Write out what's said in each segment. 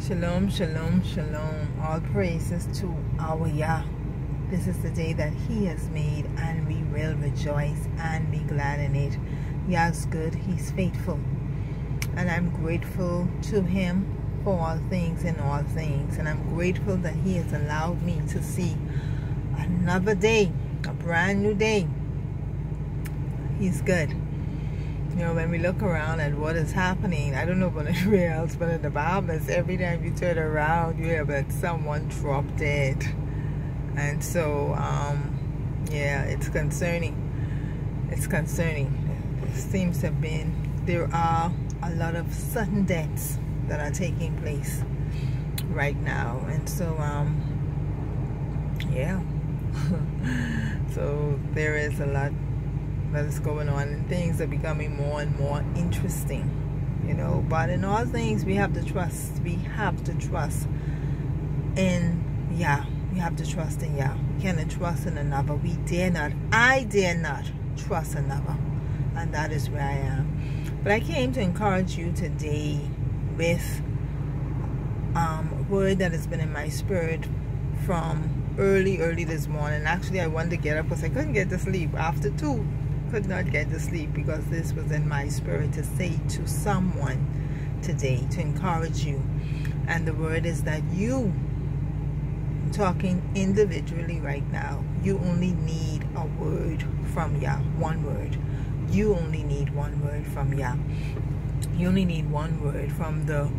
Shalom, shalom, shalom. All praises to our YAH. This is the day that He has made, and we will rejoice and be glad in it. YAH's good, He's faithful. And I'm grateful to Him for all things and all things. And I'm grateful that He has allowed me to see another day, a brand new day. He's good. You know, when we look around at what is happening, I don't know about anywhere else, but in the Bible, every time you turn around, you have like someone drop dead. And so, yeah, it's concerning. It's concerning. It seems to have been, there are a lot of sudden deaths that are taking place right now. And so, yeah. So there is a lot that is going on, and things are becoming more and more interesting, you know. But in all things, we have to trust. We have to trust in YAH. We have to trust in YAH. We cannot trust in another. We dare not. I dare not trust another. And that is where I am. But I came to encourage you today with a word that has been in my spirit from early this morning. Actually, I wanted to get up because I couldn't get to sleep after 2. Could not get to sleep because this was in my spirit to say to someone today, to encourage you. And the word is that you, talking individually right now, you only need a word from YAH. One word. You only need one word from YAH. You only need one word from the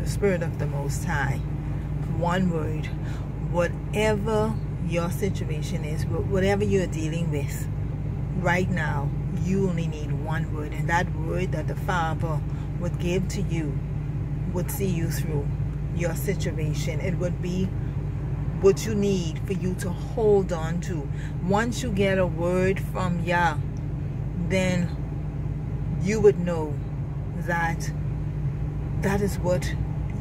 Spirit of the Most High. One word. Whatever your situation is, whatever you're dealing with right now, you only need one word, and that word that the Father would give to you would see you through your situation. It would be what you need for you to hold on to. Once you get a word from YAH, then you would know that that is what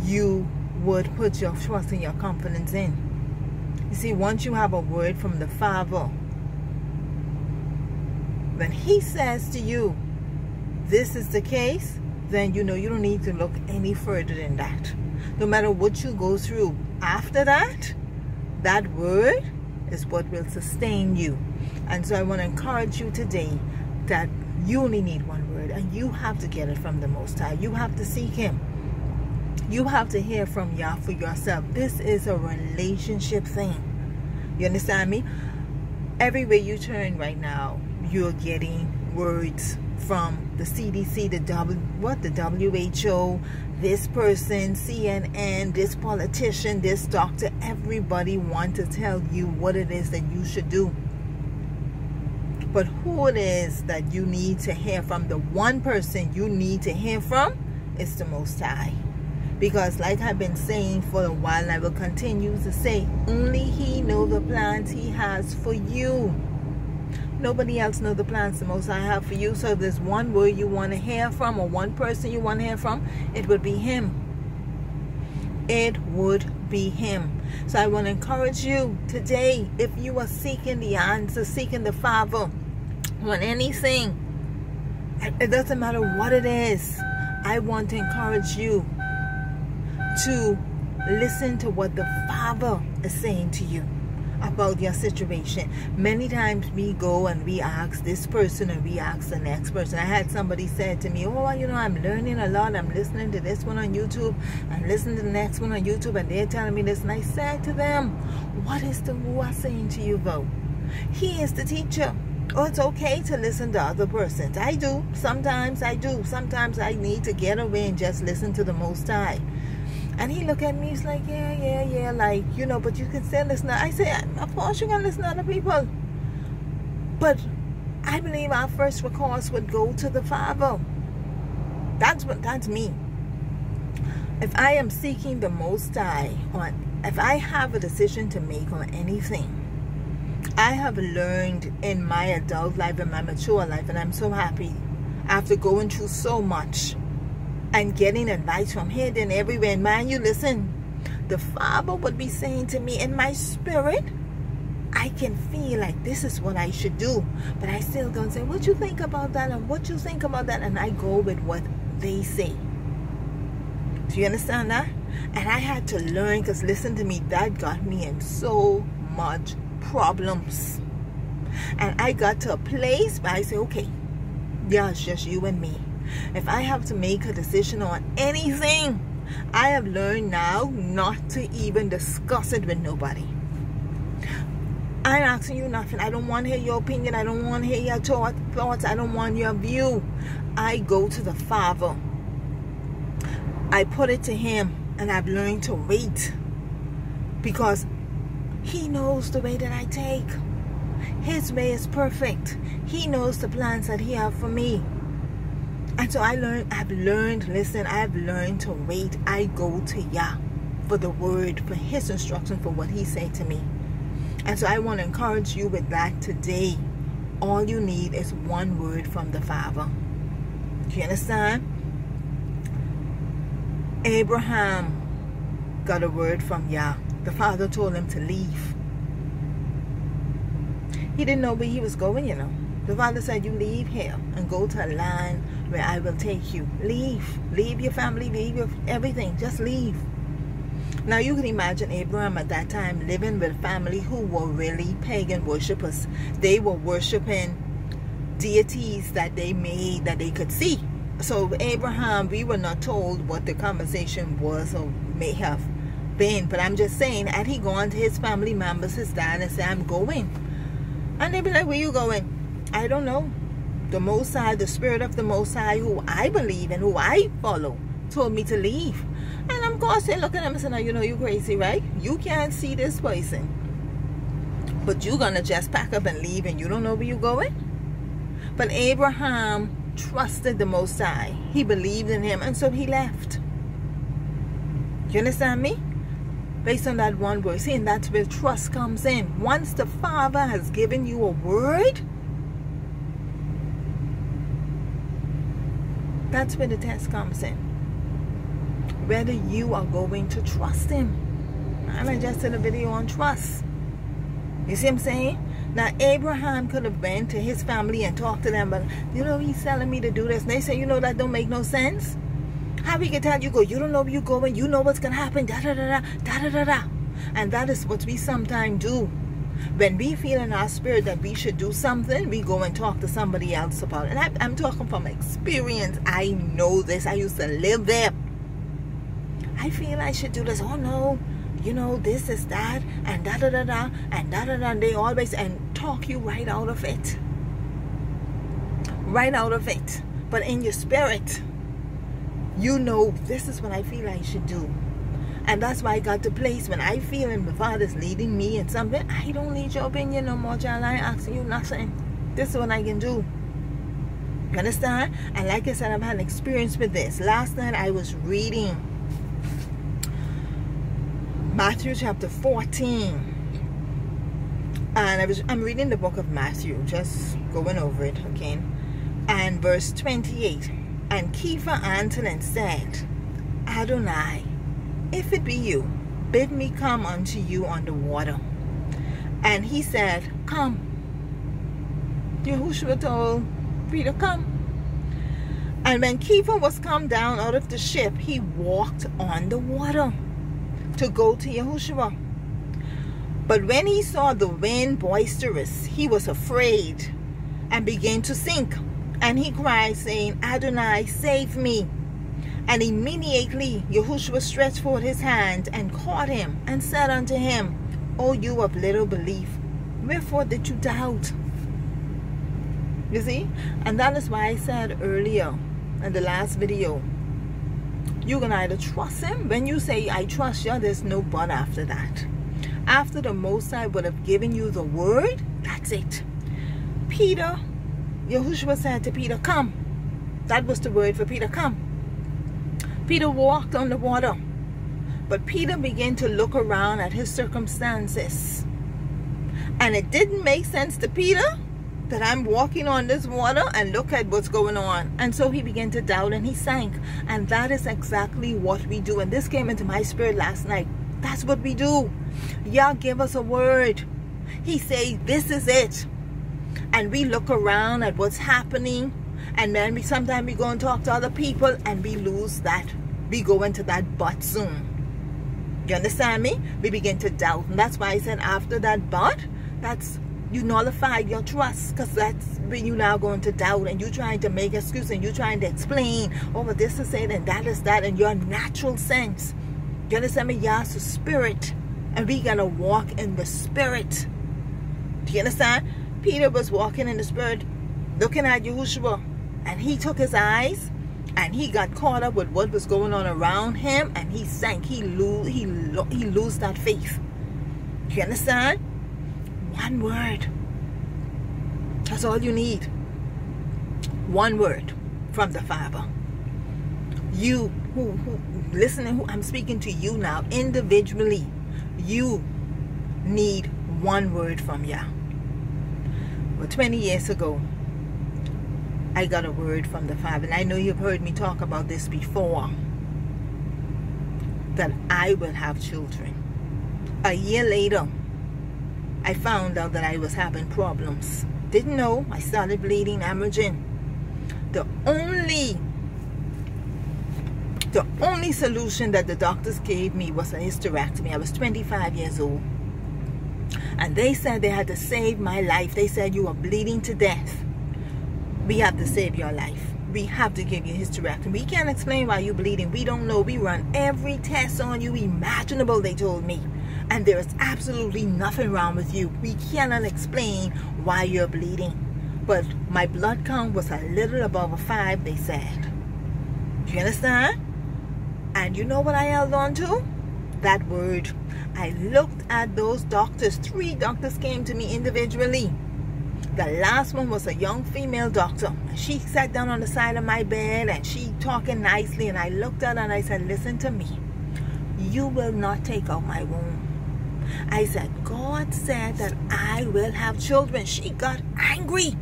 you would put your trust and your confidence in. You see, once you have a word from the Father, when He says to you, this is the case, then you know you don't need to look any further than that. No matter what you go through after that, that word is what will sustain you. And so I want to encourage you today that you only need one word, and you have to get it from the Most High. You have to seek Him. You have to hear from YAH for yourself. This is a relationship thing. You understand me? Everywhere you turn right now, you're getting words from the CDC, the WHO, this person, CNN, this politician, this doctor. Everybody wants to tell you what it is that you should do. But who it is that you need to hear from, the one person you need to hear from, is the Most High. Because like I've been saying for a while, and I will continue to say, only He knows the plans He has for you. Nobody else knows the plans the Most High have for you. So if there's one word you want to hear from, or one person you want to hear from, it would be Him. It would be Him. So I want to encourage you today, if you are seeking the answer, seeking the Father on anything, it doesn't matter what it is, I want to encourage you to listen to what the Father is saying to you about your situation. Many times we go and we ask this person and we ask the next person. I had somebody say to me, oh, you know, I'm learning a lot. I'm listening to this one on YouTube. I'm listening to the next one on YouTube, and they're telling me this. And I said to them, what is the YAH saying to you though? He is the teacher. Oh, it's okay to listen to other persons. I do. Sometimes I do. Sometimes I need to get away and just listen to the Most High. And he looked at me, he's like, yeah, like, you know, but you can still listen to, I say, of course you can listen to other people. But I believe our first recourse would go to the Father. That's me. If I am seeking the Most High, if I have a decision to make on anything, I have learned in my adult life, in my mature life, and I'm so happy after going through so much and getting advice from here, then everywhere. And man, you listen, the Father would be saying to me in my spirit, I can feel like this is what I should do. But I still go and say, what you think about that? And what you think about that? And I go with what they say. Do you understand that? And I had to learn, because listen to me, that got me in so much problems. And I got to a place where I say, okay, yeah, it's just you and me. If I have to make a decision on anything, I have learned now not to even discuss it with nobody. I'm asking you nothing. I don't want to hear your opinion. I don't want to hear your thoughts. I don't want your view. I go to the Father. I put it to Him, and I've learned to wait, because He knows the way that I take. His way is perfect. He knows the plans that He has for me. And so I've learned to wait. I go to YAH for the word, for His instruction, for what He said to me. And so I want to encourage you with that today. All you need is one word from the Father. Do you understand? Abraham got a word from YAH. The Father told him to leave. He didn't know where he was going, you know. The Father said, you leave here and go to a land where I will take you. Leave. Leave your family. Leave your everything. Just leave. Now you can imagine Abraham at that time living with a family who were really pagan worshippers. They were worshiping deities that they made, that they could see. So Abraham, we were not told what the conversation was or may have been. But I'm just saying, had he gone to his family members, his dad, and said, I'm going. And they'd be like, where you going? I don't know. The Most High, the Spirit of the Most High, who I believe and who I follow, told me to leave. And of course they look at him and say, now you know you crazy, right? You can't see this person, but you're gonna just pack up and leave, and you don't know where you're going. But Abraham trusted the Most High. He believed in Him, and so he left. You understand me? Based on that one word. See, and that's where trust comes in. Once the Father has given you a word, that's where the test comes in. Whether you are going to trust Him. And I just did a video on trust. You see what I'm saying? Now Abraham could have been to his family and talked to them, but you know, he's telling me to do this. And they say, you know, that don't make no sense. How we can tell you go, you don't know where you're going, you know what's gonna happen, da da da da da da da da. And that is what we sometimes do. When we feel in our spirit that we should do something, we go and talk to somebody else about it. And I'm talking from experience. I know this. I used to live there. I feel I should do this. Oh no, you know, this is that, and da da da da, and da da da. They always and talk you right out of it. Right out of it. But in your spirit, you know, this is what I feel I should do. And that's why I got to place when I feel and the Father's leading me in something, I don't need your opinion no more, child. I ain't asking you nothing. This is what I can do. You understand? And like I said, I've had an experience with this. Last night I was reading Matthew chapter 14. And I'm reading the book of Matthew, just going over it, okay? And verse 28. And Kepha answered and said, Adonai, if it be you, bid me come unto you on the water. And he said, come. Yahushua told Peter, come. And when Kepha was come down out of the ship, he walked on the water to go to Yahushua. But when he saw the wind boisterous, he was afraid and began to sink. And he cried, saying, Adonai, save me. And immediately Yahushua stretched forth his hand and caught him and said unto him, O you of little belief, wherefore did you doubt? You see? And that is why I said earlier in the last video, you can either trust him. When you say, I trust you, there's no but after that. After the Most High would have given you the word, that's it. Peter, Yahushua said to Peter, come. That was the word for Peter, come. Peter walked on the water. But Peter began to look around at his circumstances. And it didn't make sense to Peter that I'm walking on this water and look at what's going on. And so he began to doubt and he sank. And that is exactly what we do. And this came into my spirit last night. That's what we do. Y'all give us a word. He say, this is it. And we look around at what's happening. And then sometimes we go and talk to other people and we lose that. We go into that but zone. You understand me? We begin to doubt. And that's why I said after that but, that's, you nullified your trust, because that's when you now going to doubt and you trying to make excuses and you trying to explain, oh, but this is it and that is that, in your natural sense. You understand me? YAH's the spirit, and we gotta walk in the spirit. Do you understand? Peter was walking in the spirit, looking at Yahushua, and he took his eyes and he got caught up with what was going on around him, and he sank. He lose that faith. Do you understand? One word. That's all you need. One word from the Father. You who listening, who I'm speaking to you now individually, you need one word from YAH. Well, 20 years ago, I got a word from the Father, and I know you've heard me talk about this before, that I will have children. A year later, I found out that I was having problems. Didn't know. I started bleeding, hemorrhaging. The only solution that the doctors gave me was a hysterectomy. I was 25 years old. And they said they had to save my life. They said, you are bleeding to death. We have to save your life. We have to give you a hysterectomy. We can't explain why you're bleeding. We don't know. We run every test on you imaginable, they told me. And there is absolutely nothing wrong with you. We cannot explain why you're bleeding. But my blood count was a little above a 5, they said. Do you understand? And you know what I held on to? That word. I looked at those doctors. 3 doctors came to me individually. The last one was a young female doctor. She sat down on the side of my bed and she talking nicely. And I looked at her and I said, listen to me. You will not take out my womb. I said, God said that I will have children. She got angry.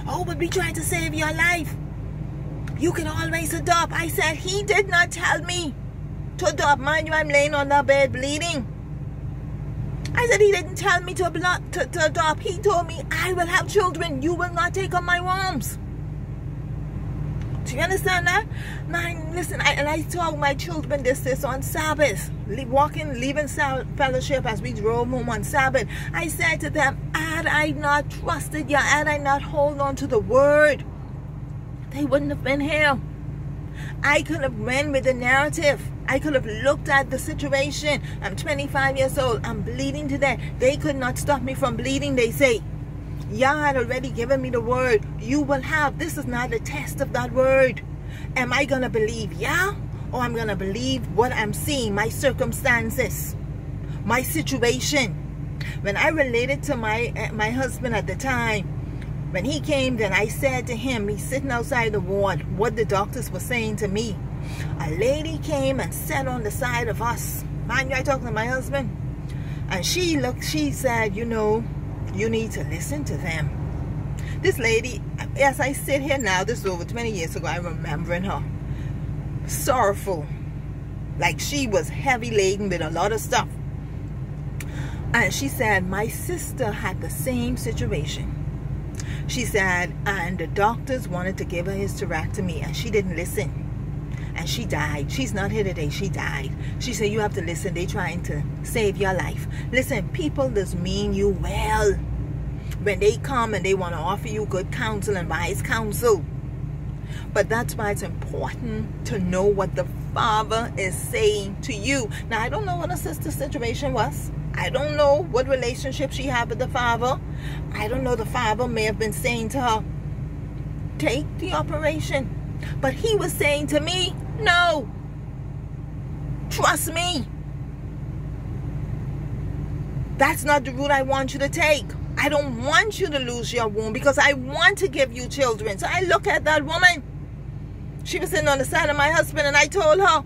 Oh, but we tried to save your life. You can always adopt. I said, he did not tell me to adopt. Mind you, I'm laying on the bed bleeding. I said, he didn't tell me to adopt. He told me I will have children. You will not take up my wombs. Do you understand that? Man, listen, I told my children this on Sabbath. Leaving fellowship as we drove home on Sabbath. I said to them, had I not trusted you, had I not hold on to the word, they wouldn't have been here. I could have ran with the narrative. I could have looked at the situation. I'm 25 years old. I'm bleeding to death. They could not stop me from bleeding, they say. YAH had already given me the word. You will have. This is not a test of that word. Am I going to believe YAH? Or I'm going to believe what I'm seeing, my circumstances, my situation? When I related to my husband at the time, when he came, then I said to him, he's sitting outside the ward, what the doctors were saying to me. A lady came and sat on the side of us. Mind you, I talking to my husband. And she said, you know, you need to listen to them. This lady, as I sit here now, this is over 20 years ago, I'm remembering her. Sorrowful. Like she was heavy laden with a lot of stuff. And she said, my sister had the same situation. She said, and the doctors wanted to give her hysterectomy and she didn't listen. And she died. She's not here today. She died. She said, you have to listen. They're trying to save your life. Listen, people just mean you well. When they come and they want to offer you good counsel and wise counsel. But that's why it's important to know what the Father is saying to you. Now, I don't know what her sister's situation was. I don't know what relationship she had with the Father. I don't know. The Father may have been saying to her, take the operation. But he was saying to me, no, trust me. That's not the route I want you to take. I don't want you to lose your womb because I want to give you children. So I look at that woman. She was sitting on the side of my husband and I told her,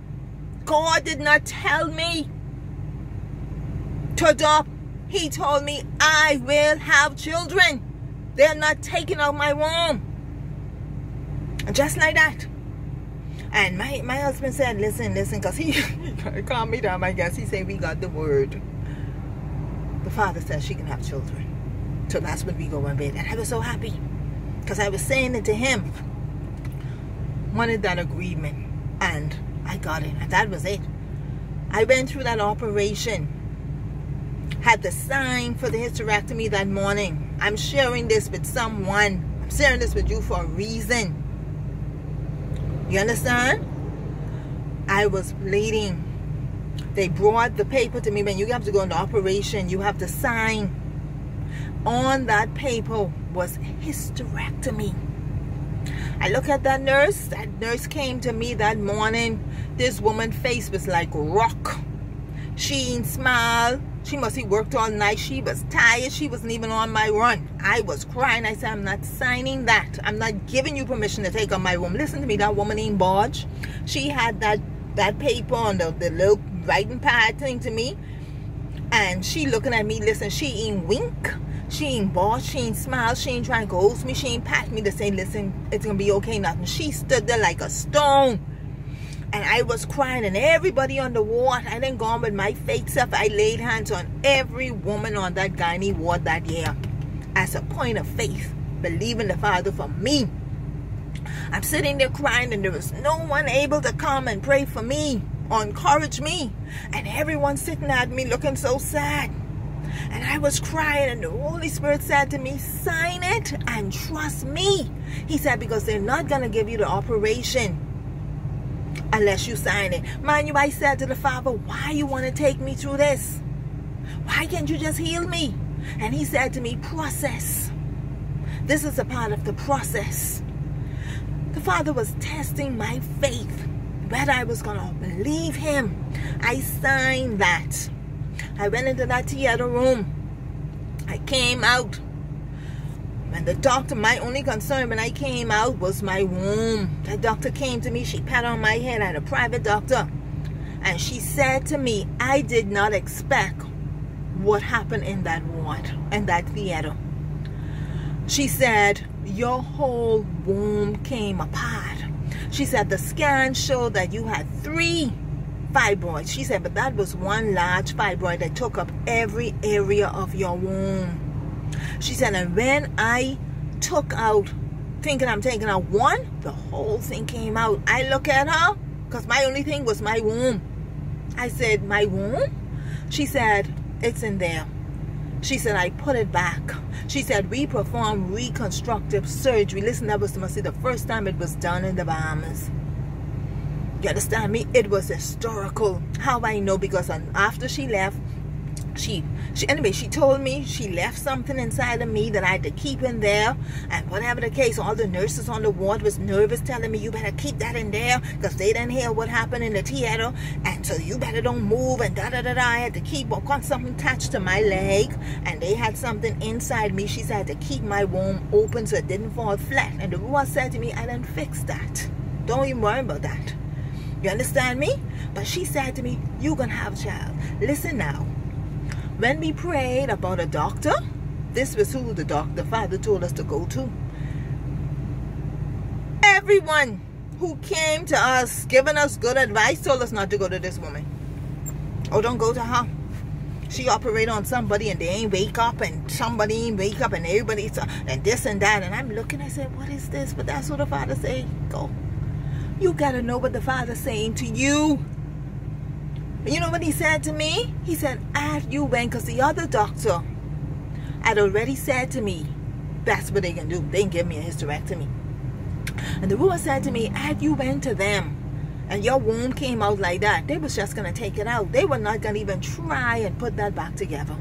God did not tell me to adopt. He told me I will have children. They're not taking out my womb. Just like that. And my husband said, listen, because he calmed me down, I guess. He said, we got the word. The Father says she can have children. So that's when we go in bed. And I was so happy. Because I was saying it to him. Wanted that agreement. And I got it. And that was it. I went through that operation. Had the sign for the hysterectomy that morning. I'm sharing this with someone. I'm sharing this with you for a reason. You understand? I was bleeding. They brought the paper to me. When you have to go into operation, you have to sign. On that paper was hysterectomy. I look at that nurse. That nurse came to me that morning. This woman's face was like rock. She didn't smile. She must have worked all night. She was tired. She wasn't even on my run. I was crying. I said, I'm not signing that. I'm not giving you permission to take on my room. Listen to me, that woman named Bodge. She had that paper on the little writing pad thing to me. And she looking at me, listen, she ain't wink. She ain't boss, she ain't smile, she ain't trying to ghost me, she ain't pat me to say, listen, it's going to be okay, nothing. She stood there like a stone. And I was crying, and everybody on the ward, I done gone with my faith self. I laid hands on every woman on that gynae ward that year as a point of faith, believing the Father for me. I'm sitting there crying, and there was no one able to come and pray for me or encourage me. And everyone sitting at me looking so sad. And I was crying, and the Holy Spirit said to me, sign it and trust me. He said, because they're not going to give you the operation unless you sign it. Mind you, I said to the Father, why you want to take me through this? Why can't you just heal me? And he said to me, process. This is a part of the process. The Father was testing my faith, whether I was going to believe him. I signed that. I went into that theater room. I came out. And the doctor, my only concern when I came out was my womb. The doctor came to me. She patted on my head. I had a private doctor. And she said to me, I did not expect what happened in that ward, in that theater. She said, your whole womb came apart. She said, the scan showed that you had 3 fibroids. She said, but that was one large fibroid that took up every area of your womb. She said, and when I took out, thinking I'm taking out one, the whole thing came out. I look at her, because my only thing was my womb. I said, my womb? She said, it's in there. She said, I put it back. She said, we performed reconstructive surgery. Listen, that was must be the first time it was done in the Bahamas. You understand me? It was historical. How I know? Because after she left, she told me she left something inside of me that I had to keep in there. And whatever the case, all the nurses on the ward was nervous, telling me, you better keep that in there, because they didn't hear what happened in the theater, and so you better don't move, and da-da-da-da. I had to keep something attached to my leg, and they had something inside me. She said I had to keep my womb open so it didn't fall flat. And the Ruach said to me, I didn't fix that. Don't even worry about that. You understand me? But she said to me, you're going to have a child. Listen now. When we prayed about a doctor, this was who the Father told us to go to. Everyone who came to us, giving us good advice, told us not to go to this woman. Oh, don't go to her. She operated on somebody and they ain't wake up, and somebody ain't wake up, and everybody's and this and that. And I'm looking, I said, what is this? But that's what the Father said. Go. You got to know what the Father's saying to you. You know what he said to me? He said, after you went, because the other doctor had already said to me, that's what they can do. They can give me a hysterectomy. And the Ruach said to me, after you went to them and your womb came out like that, they was just going to take it out. They were not going to even try and put that back together.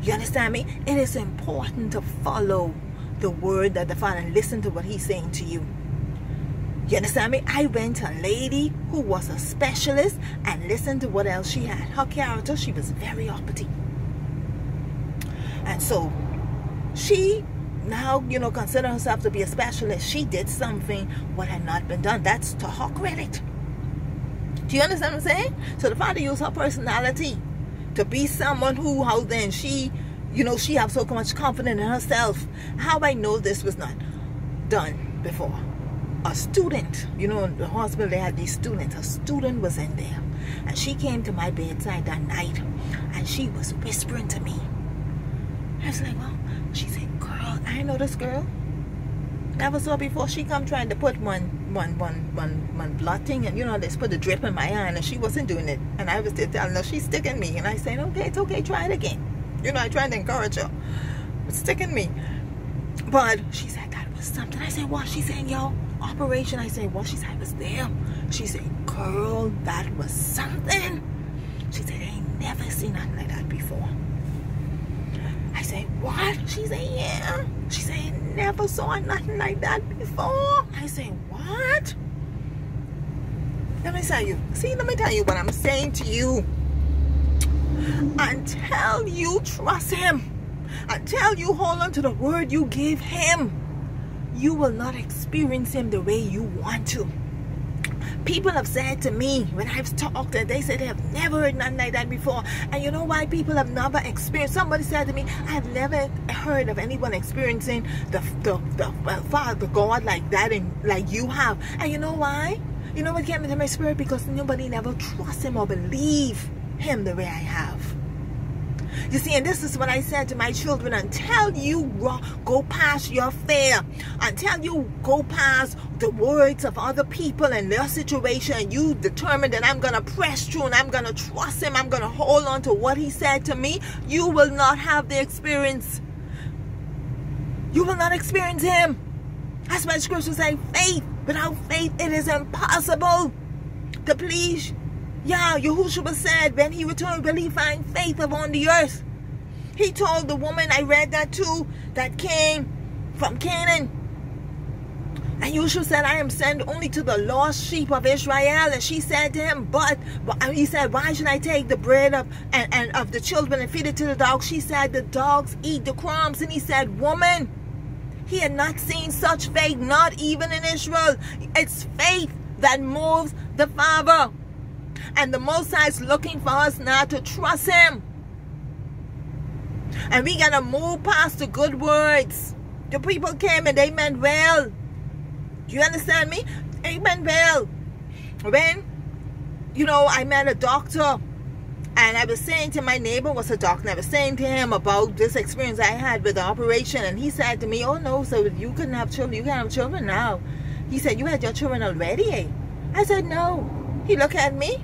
You understand me? It is important to follow the word that the Father and listen to what he's saying to you. You understand me? I went to a lady who was a specialist and listened to what else she had. Her character, she was very uppity. And so she now, consider herself to be a specialist. She did something what had not been done. That's to her credit. Do you understand what I'm saying? So the Father used her personality to be someone who, how then she, she have so much confidence in herself. How I know this was not done before. A student, in the hospital they had these students. A student was in there, and she came to my bedside that night, and she was whispering to me. I was like, well, she said, girl, I know this girl. Never saw before. She come trying to put one one blood thing, and you know, they put the drip in my hand, and she wasn't doing it, and I was still telling her she's sticking me, and I said, okay, it's okay, try it again. You know, I tried to encourage her, but sticking me. But she said that was something. I said, what? She said, yo, operation. I said, what? She said, I was there. She said, girl, that was something. She said, I ain't never seen nothing like that before. I said, what? She said, yeah. She said, I never saw nothing like that before. I said, what? Let me tell you. See, let me tell you what I'm saying to you. Until you trust him, until you hold on to the word you gave him, you will not experience him the way you want to. People have said to me when I've talked, that they said they have never heard nothing like that before. And you know why people have never experienced? Somebody said to me, I've never heard of anyone experiencing the Father God like that, and like you have. And you know why? You know what came into my spirit? Because nobody never trusts him or believe him the way I have. You see, and this is what I said to my children: until you go past your fear, until you go past the words of other people and their situation, you determine that I'm going to press through and I'm going to trust him, I'm going to hold on to what he said to me, you will not have the experience. You will not experience him. That's why scripture say, faith. Without faith, it is impossible to please YAH. Yahushua said, when he returned, will he find faith upon the earth? He told the woman, I read that too, that came from Canaan. And Yahushua said, I am sent only to the lost sheep of Israel. And she said to him, but he said, why should I take the bread of the children and feed it to the dogs? She said, the dogs eat the crumbs. And he said, woman, he had not seen such faith, not even in Israel. It's faith that moves the Father. And the Most High is looking for us now to trust him. And we got to move past the good words. The people came and they meant well. Do you understand me? They meant well. When, you know, I met a doctor, and I was saying to my neighbor was a doctor, and I was saying to him about this experience I had with the operation, and he said to me, oh no, so you couldn't have children, you can't have children now. He said, you had your children already, eh? I said, no. He looked at me.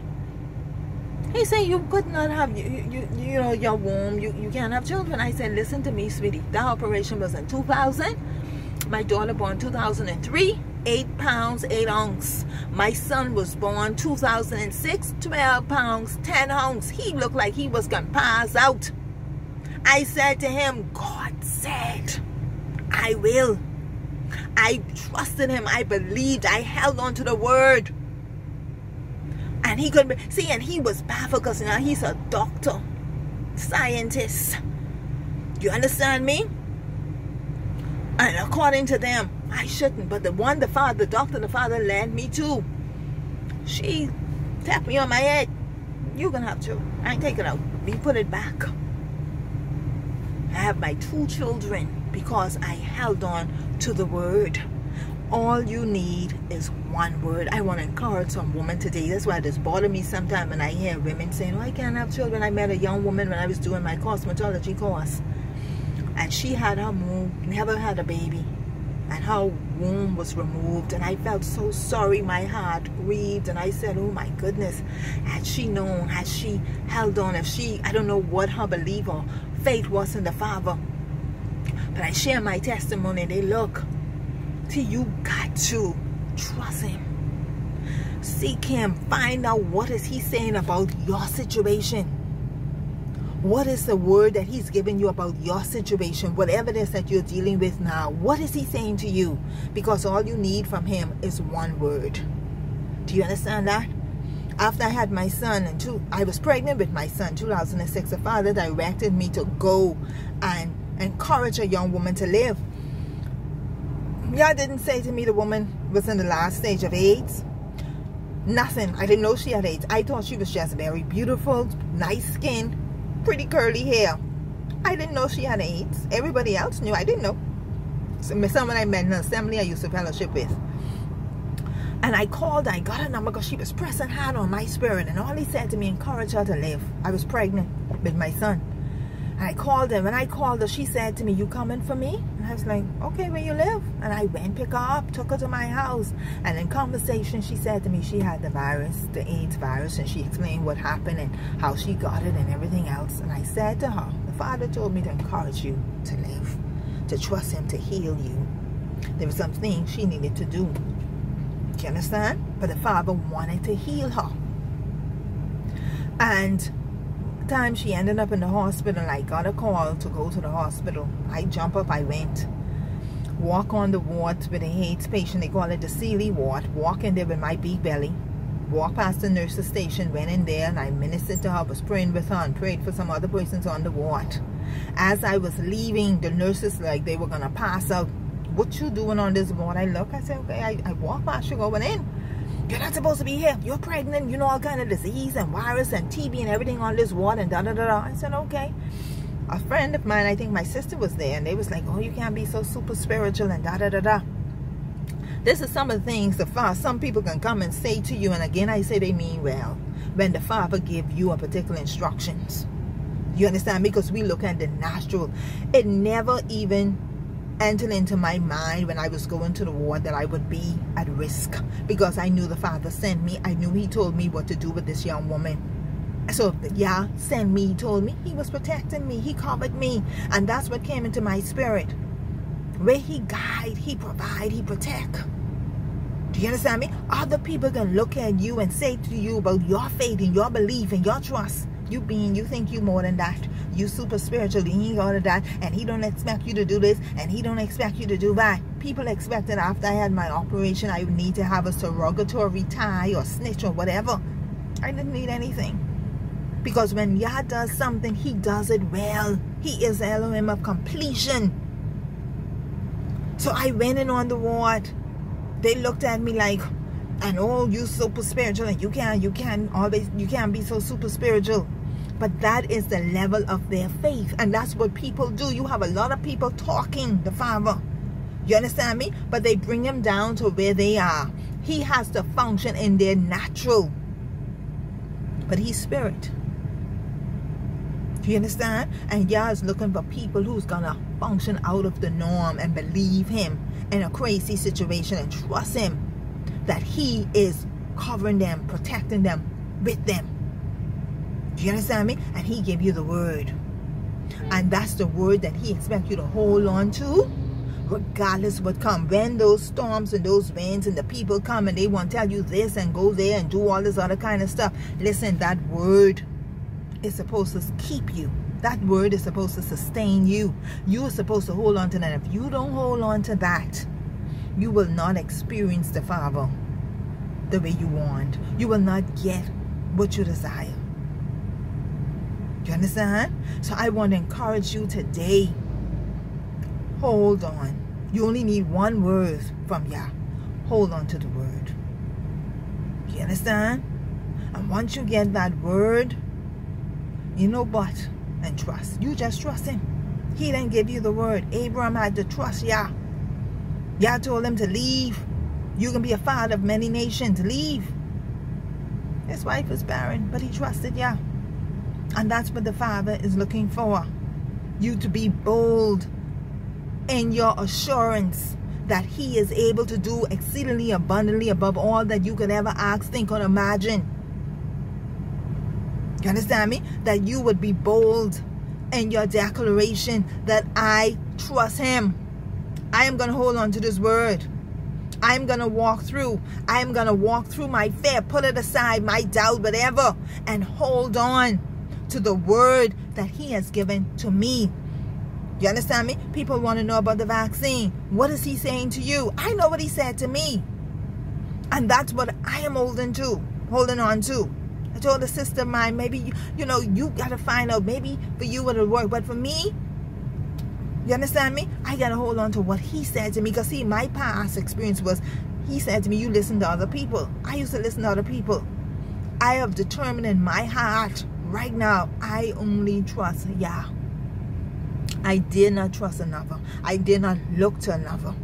He said, you could not have, you know, your womb, you can't have children. I said, listen to me, sweetie. That operation was in 2000. My daughter born 2003, 8 pounds, 8 ounces. My son was born 2006, 12 pounds, 10 ounces. He looked like he was going to pass out. I said to him, God said, I will. I trusted him. I believed. I held on to the word. And he couldn't see, and he was baffled because now he's a doctor, scientist. You understand me? And according to them, I shouldn't. But the doctor, the father led me to. She tapped me on my head. You're going to have children. I ain't take it out. We put it back. I have my 2 children because I held on to the word. All you need is one word. I want to encourage some women today. That's why this bothers me sometimes when I hear women saying, oh, I can't have children. I met a young woman when I was doing my cosmetology course. And she had her womb, never had a baby. And her womb was removed. And I felt so sorry. My heart grieved. And I said, oh my goodness. Had she known, had she held on, if she, I don't know what her belief or faith was in the Father. But I share my testimony. And they look. See, you got to trust him. Seek him. Find out what is he saying about your situation. What is the word that he's giving you about your situation? Whatever it is that you're dealing with now. What is he saying to you? Because all you need from him is one word. Do you understand that? After I had my son, I was pregnant with my son, 2006, the father directed me to go and encourage a young woman to live. YAH didn't say to me the woman was in the last stage of AIDS. Nothing. I didn't know she had AIDS. I thought she was just very beautiful, nice skin, pretty curly hair. I didn't know she had AIDS. Everybody else knew. I didn't know. Someone I met in an assembly I used to fellowship with. And I called, I got her number because she was pressing hard on my spirit. And all he said to me, encourage her to live. I was pregnant with my son. And I called her. When I called her, she said to me, you coming for me? And I was like, okay, where you live? And I went, pick her up, took her to my house. And in conversation, she said to me she had the virus, the AIDS virus, and she explained what happened and how she got it and everything else. And I said to her, the Father told me to encourage you to live, to trust him to heal you. There was something she needed to do. Do you understand? But the Father wanted to heal her. And time she ended up in the hospital, I got a call to go to the hospital. I jump up, I went. Walk on the ward with a AIDS patient, they call it the Sealy ward. Walk in there with my big belly. Walk past the nurse's station, went in there, and I ministered to her, was praying with her and prayed for some other persons on the ward. As I was leaving, the nurses, like, they were gonna pass out. What you doing on this ward? I look, I said, okay, I walk past you going in. You're not supposed to be here. You're pregnant. You know, all kind of disease and virus and TB and everything on this ward and da-da-da-da. I said, okay. A friend of mine, I think my sister was there, and they was like, oh, you can't be so super spiritual and da-da-da-da. This is some of the things the Father, some people can come and say to you, and again, I say they mean well, when the Father give you a particular instructions. You understand? Because we look at the natural. It never even entered into my mind when I was going to the ward that I would be at risk, because I knew the Father sent me. I knew he told me what to do with this young woman. So YAH sent me, he told me, he was protecting me, he covered me, and that's what came into my spirit. Where he guide, he provide, he protect. Do you understand me? Other people can look at you and say to you about your faith and your belief and your trust. You think you more than that. You super spiritual, you ain't all of that, and he don't expect you to do this, and he don't expect you to do that. People expected after I had my operation, I would need to have a surrogatory tie or snitch or whatever. I didn't need anything. Because when YAH does something, he does it well. He is Elohim of completion. So I went in on the ward. They looked at me like, and oh, you super spiritual, and you can't be so super spiritual. But that is the level of their faith, and that's what people do. You have a lot of people talking the Father. You understand me? But they bring him down to where they are. He has to function in their natural. But he's spirit. Do you understand? And YAH is looking for people who's gonna function out of the norm and believe him in a crazy situation and trust him that he is covering them, protecting them, with them. Do you understand me? And he gave you the word. And that's the word that he expects you to hold on to, regardless what comes. When those storms and those winds and the people come and they want to tell you this and go there and do all this other kind of stuff, listen, that word is supposed to keep you. That word is supposed to sustain you. You are supposed to hold on to that. If you don't hold on to that, you will not experience the Father the way you want. You will not get what you desire. You understand? So I want to encourage you today. Hold on. You only need one word from YAH. Hold on to the word. You understand? And once you get that word, you know what? And trust. You just trust him. He didn't give you the word. Abraham had to trust YAH. YAH told him to leave. You can be a father of many nations. Leave. His wife was barren, but he trusted YAH. And that's what the Father is looking for. You to be bold in your assurance that he is able to do exceedingly abundantly above all that you could ever ask, think, or imagine. You understand me? That you would be bold in your declaration that I trust him. I am going to hold on to this word. I'm going to walk through. I'm going to walk through my fear, put it aside, my doubt, whatever, and hold on to the word that he has given to me. You understand me? People want to know about the vaccine. What is he saying to you? I know what he said to me. And that's what I am holding on to. I told a sister of mine, maybe, you know, you got to find out, maybe for you it'll work. But for me, you understand me? I got to hold on to what he said to me. Because see, my past experience was, he said to me, you listen to other people. I used to listen to other people. I have determined in my heart, right now, I only trust YAH. I did not trust another. I did not look to another.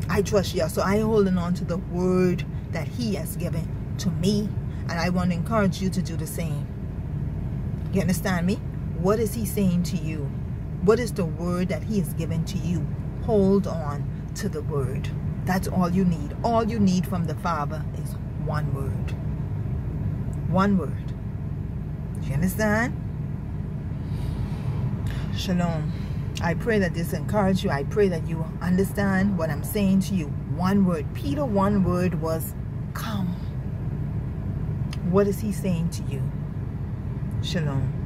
I trust YAH. So I holding on to the word that he has given to me. And I want to encourage you to do the same. You understand me? What is he saying to you? What is the word that he has given to you? Hold on to the word. That's all you need. All you need from the Father is one word. One word. Do you understand? Shalom. I pray that this encourages you. I pray that you understand what I'm saying to you. One word. Peter, one word was come. What is he saying to you? Shalom.